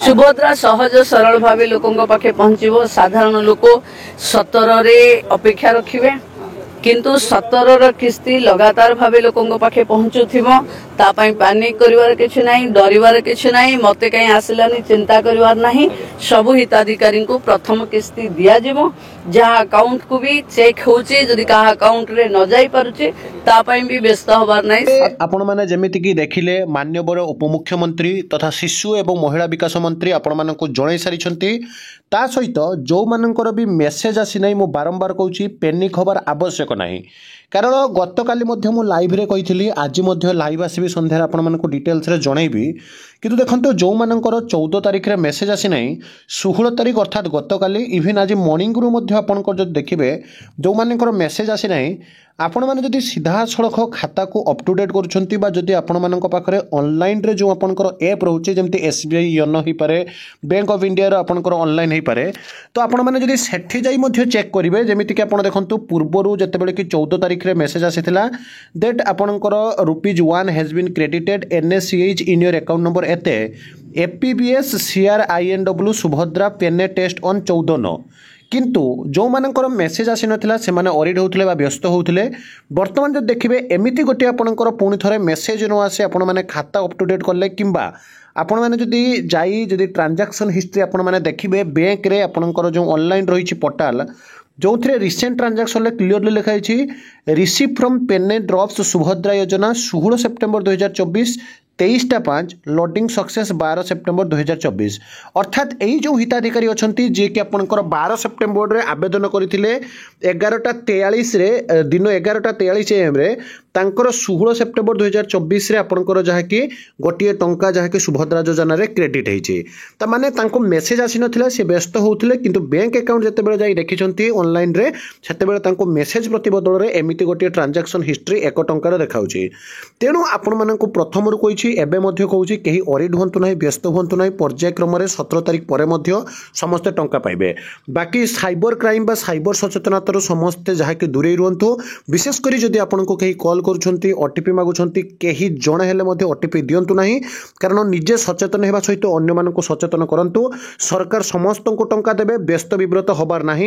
सुभद्रा सहज सरल भाव लोकों पाखे पहुँचब साधारण लोक 17 रे अपेक्षा रखिए किंतु 17 किस्ती लगातार भाव लोकों पाखे पहुँचुथिबो तापाई पानिक करिवार किछि नाही डरिवार किछि नाही मते कहीं आसिलानी चिंता करिवार नाही सबु हिताधिकारी को प्रथम किस्ती दिया जिवो जहाँ अकाउंट को भी चेक होउची जदि का अकाउंट रे न जाई पारुची तापाई भी व्यस्त होबार नाही। आपण माने जेमिति कि देखिले माननीय उपमुख्यमंत्री तथा शिशु एवं महिला विकास मंत्री आपण मानकु जणाई सारिछंती ता सहित जो मानकर भी मेसेज आसी नाही मु बारंबार कहूची पेनिक होबार आवश्यक नाही कारण गतकाली मु लाइव रे कही आज लाइव आसबि संध्यार आपण मानकु डिटेल्स रे जणाइबी किंतु देखंतो जो मानकर 14 तारिख रे मेसेज आसी नाही 16 तारिख अर्थात गतकाली इवन आज मॉर्निंग रु मध्य आपनकर जो देखिबे जो मानकर मेसेज आसी नाही आपण माने जदि सीधा सड़क खाता को अप टू डेट करूछंती बा जदि आपण मानक पाखरे ऑनलाइन रे जो आपनकर ऐप रहउची जेमति एसबीआई योनो ही पारे बैंक ऑफ इंडिया रो आपनकर ऑनलाइन ही पारे तो आपण माने जदि सेठी जाई मध्य चेक करिवे जेमिति कि आपण देखंतु पूर्वरु जतेबेले कि 14 तारिख रे मेसेज आसीथिला दैट आपनकर ₹1 has been credited NSCH in your account number एते एपीबीएस सीआरआईएनडब्ल्यू सुभद्रा पेने टेस्ट ऑन 14 किंतु जो मानकर मेसेज आसी नथिला से माने ऑरिड होउथिले बा व्यस्त होउथिले वर्तमान जो देखिबे एमिति गोटे आपनकर पुणी थरे मेसेज न आसे आपण माने खाता अप टू डेट करले किंबा आपण माने जदि जाई जदि ट्रांजैक्शन हिस्ट्री आपण माने देखिबे बैंक रे आपनकर जो ऑनलाइन रहिछि पोर्टल जो थे रिसेंट ट्रांजैक्शन क्लियरली लिखाई रिसीव फ्रॉम पेने ड्रॉप्स सुभद्रा योजना 16 सेप्टेम्बर 2024 23:05 लोडिंग सक्सेस 12 सेप्टेम्बर 2024 अर्थात यही जो हिताधिकारी अच्छा जी कि आपंकर 12 सेप्टेम्बर रे आवेदन करते 11:43 दिन 11:43 AM रे तांकर 16 सेप्टेम्बर 2024 रे आपंकर जहाँकि गोटे टंका जहाँकि सुभद्रा योजना रे क्रेडिट होती माने तांको मेसेज आसी नथिला से व्यस्त होउथिले किंतु बैंक अकाउंट जेतेबेले जाई देखिछंती ऑनलाइन रे सेतेबेले तांको मेसेज प्रतिबदल रे एमिति गोटे ट्रांजैक्शन हिस्ट्री 1 टंकार देखाउची तेणु आपण मानकु प्रथमरु कहिछि एबे मध्य कहूँ कहीं ऑरिड हूँ ना व्यस्त हूँ ना पर्यायक्रम 17 तारिख पर समस्ते टंका पाइबे बाकी साइबर क्राइम बा साइबर सचेतनतार समस्ते जहाँकि दूरे रुहतु विशेषकर जदि आपन को कहीं कॉल करुँच ओटीपी मागुंट कहीं जड़े हेले ओटीपी दिंतु ना कारण निजे सचेतन होगा सहित अन्य सचेतन करूँ सरकार समस्त को टंका देवे व्यस्त विव्रत हबार ना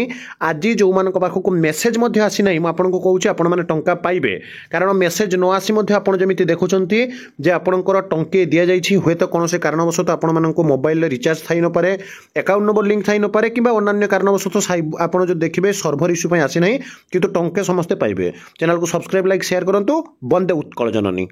आज जो मान पाखक मेसेज आसी ना मुझे कहूँ आपण टंका पाइबे कारण मेसेज न आसी जमी देखुंत जे आपण टंके दि जाइए हुए तो कौन से कारणवशत आपण मोबाइल रिचार्ज थी नपे अकाउंट नंबर लिंक थी नपे कि अन्य कारणवशत आप जो देखिए सर्भर इश्यू आसी ना कि टंके समस्ते पाइबे चैनल को सब्सक्राइब लाइक शेयर करूँ। वंदे उत्कल जननी।